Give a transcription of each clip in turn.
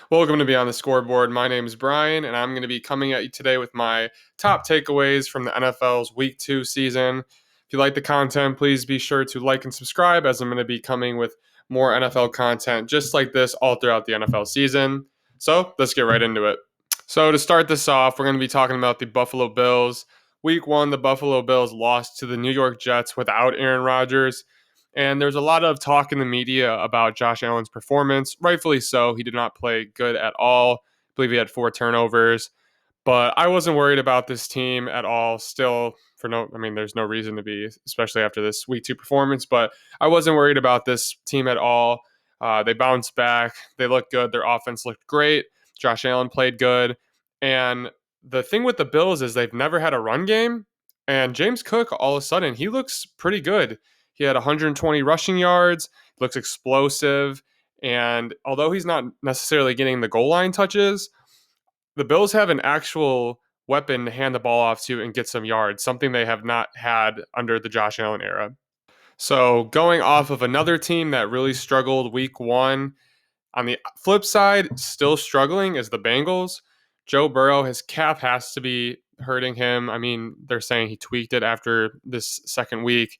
Welcome to Beyond the Scoreboard. My name is Brian, and I'm going to be coming at you today with my top takeaways from the NFL's Week 2 season. If you like the content, please be sure to like and subscribe, as I'm going to be coming with more NFL content just like this all throughout the NFL season. So let's get right into it. So, to start this off, we're going to be talking about the Buffalo Bills. Week 1, the Buffalo Bills lost to the New York Jets without Aaron Rodgers. And there's a lot of talk in the media about Josh Allen's performance. Rightfully so. He did not play good at all. I believe he had 4 turnovers. But I wasn't worried about this team at all. Still, there's no reason to be, especially after this week 2 performance. But I wasn't worried about this team at all. They bounced back. They looked good. Their offense looked great. Josh Allen played good. And the thing with the Bills is they've never had a run game. And James Cook, all of a sudden, he looks pretty good. He had 120 rushing yards, looks explosive. And although he's not necessarily getting the goal line touches, the Bills have an actual weapon to hand the ball off to and get some yards, something they have not had under the Josh Allen era. So, going off of another team that really struggled week 1, on the flip side, still struggling is the Bengals. Joe Burrow, his calf has to be hurting him. I mean, they're saying he tweaked it after this second week.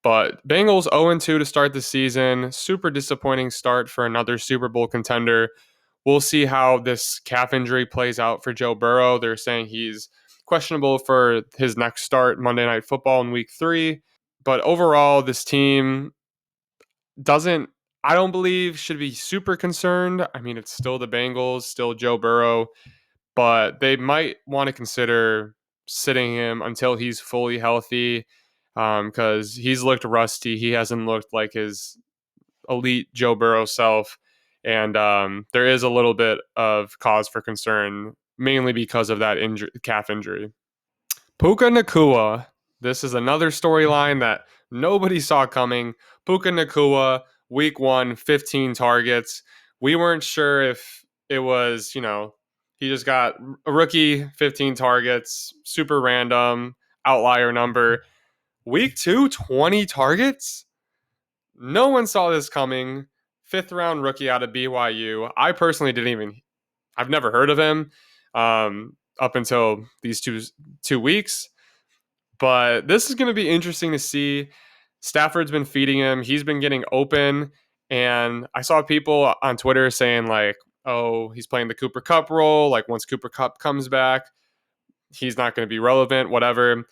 But Bengals 0-2 to start the season. Super disappointing start for another Super Bowl contender. We'll see how this calf injury plays out for Joe Burrow. They're saying he's questionable for his next start Monday Night Football in week 3. But overall, this team doesn't, I don't believe, should be super concerned. I mean, it's still the Bengals, still Joe Burrow, but they might want to consider sitting him until he's fully healthy because he's looked rusty. He hasn't looked like his elite Joe Burrow self. And there is a little bit of cause for concern, mainly because of that calf injury. Puka Nacua. This is another storyline that nobody saw coming. Puka Nacua, week 1, 15 targets. We weren't sure if it was, he just got a rookie, 15 targets, super random, outlier number. Week 2, 20 targets? No one saw this coming. 5th-round rookie out of BYU. I personally I've never heard of him up until these two weeks. But this is going to be interesting to see. Stafford's been feeding him. He's been getting open. And I saw people on Twitter saying, like, oh, he's playing the Cooper Kupp role. Like, once Cooper Kupp comes back, he's not going to be relevant, whatever.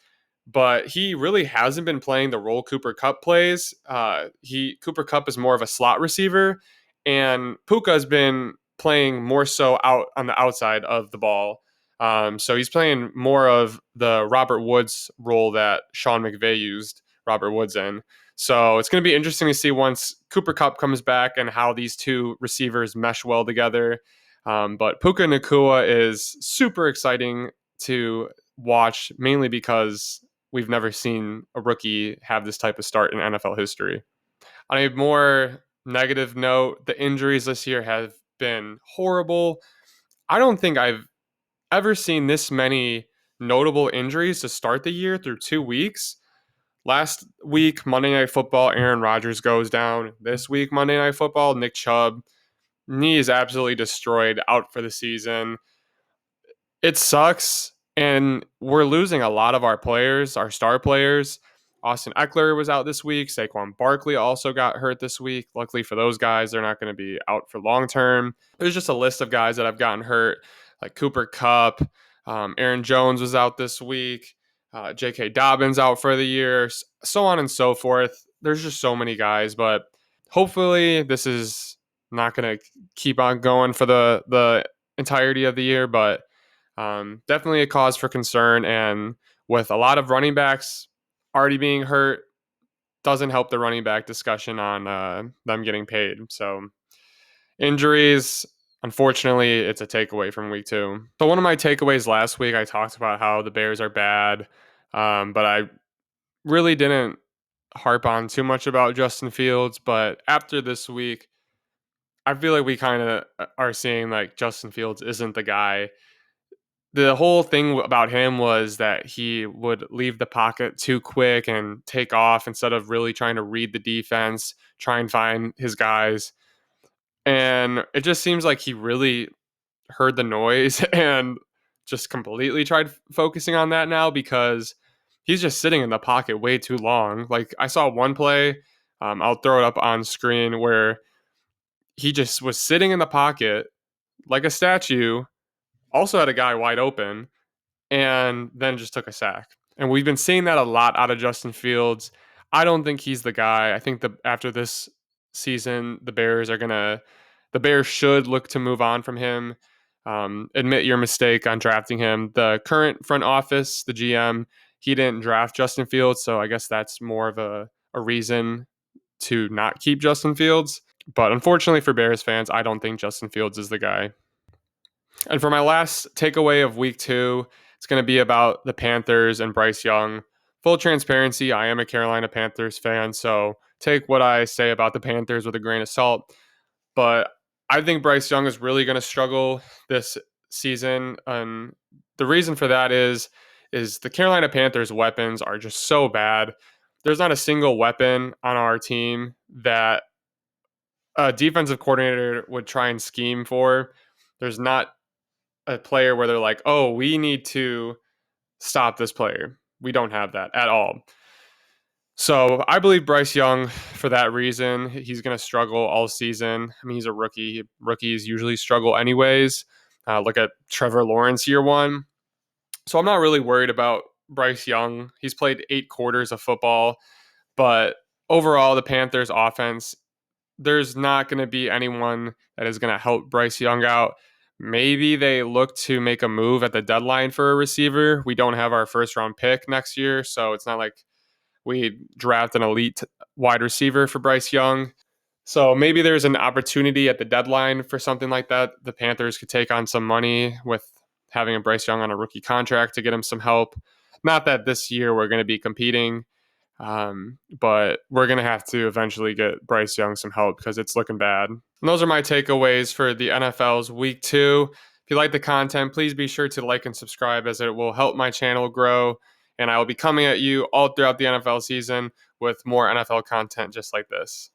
But he really hasn't been playing the role Cooper Kupp plays. Cooper Kupp is more of a slot receiver, and Puka's been playing more so out on the outside of the ball. So he's playing more of the Robert Woods role that Sean McVay used Robert Woods in. So it's going to be interesting to see once Cooper Kupp comes back and how these two receivers mesh well together. But Puka Nacua is super exciting to watch, mainly because we've never seen a rookie have this type of start in NFL history. On a more negative note, the injuries this year have been horrible. I don't think I've ever seen this many notable injuries to start the year through 2 weeks. Last week, Monday Night Football, Aaron Rodgers goes down. This week, Monday Night Football, Nick Chubb, knee is absolutely destroyed, out for the season. It sucks, and we're losing a lot of our players, our star players. Austin Eckler was out this week. Saquon Barkley also got hurt this week. Luckily for those guys, they're not going to be out for long term. There's just a list of guys that have gotten hurt, like Cooper Kupp. Aaron Jones was out this week. J.K. Dobbins out for the year, so on and so forth. There's just so many guys, but hopefully this is not going to keep on going for the entirety of the year, but definitely a cause for concern. And with a lot of running backs already being hurt, doesn't help the running back discussion on them getting paid. So injuries, unfortunately, it's a takeaway from week 2. So one of my takeaways last week, I talked about how the Bears are bad, but I really didn't harp on too much about Justin Fields. But after this week, I feel like we kind of are seeing like Justin Fields isn't the guy. The whole thing about him was that he would leave the pocket too quick and take off instead of really trying to read the defense, try and find his guys. And it just seems like he really heard the noise and just completely tried focusing on that now because he's just sitting in the pocket way too long. Like I saw one play, I'll throw it up on screen where he just was sitting in the pocket like a statue, also had a guy wide open, and then just took a sack. And we've been seeing that a lot out of Justin Fields. I don't think he's the guy. I think after this season, the Bears should look to move on from him. Admit your mistake on drafting him. The current front office, the GM, he didn't draft Justin Fields, so I guess that's more of a reason to not keep Justin Fields. But unfortunately for Bears fans, I don't think Justin Fields is the guy. And for my last takeaway of week 2, it's going to be about the Panthers and Bryce Young. Full transparency, I am a Carolina Panthers fan, so take what I say about the Panthers with a grain of salt. But I think Bryce Young is really going to struggle this season. And the reason for that is the Carolina Panthers weapons are just so bad. There's not a single weapon on our team that a defensive coordinator would try and scheme for. There's not a player where they're like, oh, we need to stop this player. We don't have that at all. So I believe Bryce Young, for that reason, he's going to struggle all season. I mean, he's a rookie. Rookies usually struggle anyways. Look at Trevor Lawrence year 1. So I'm not really worried about Bryce Young. He's played 8 quarters of football, but overall, the Panthers offense, there's not going to be anyone that is going to help Bryce Young out. Maybe they look to make a move at the deadline for a receiver. We don't have our first round pick next year, so it's not like we draft an elite wide receiver for Bryce Young. So maybe there's an opportunity at the deadline for something like that. The Panthers could take on some money with having a Bryce Young on a rookie contract to get him some help. Not that this year we're going to be competing, but we're going to have to eventually get Bryce Young some help because it's looking bad. And those are my takeaways for the NFL's Week 2. If you like the content, please be sure to like and subscribe as it will help my channel grow. And I will be coming at you all throughout the NFL season with more NFL content just like this.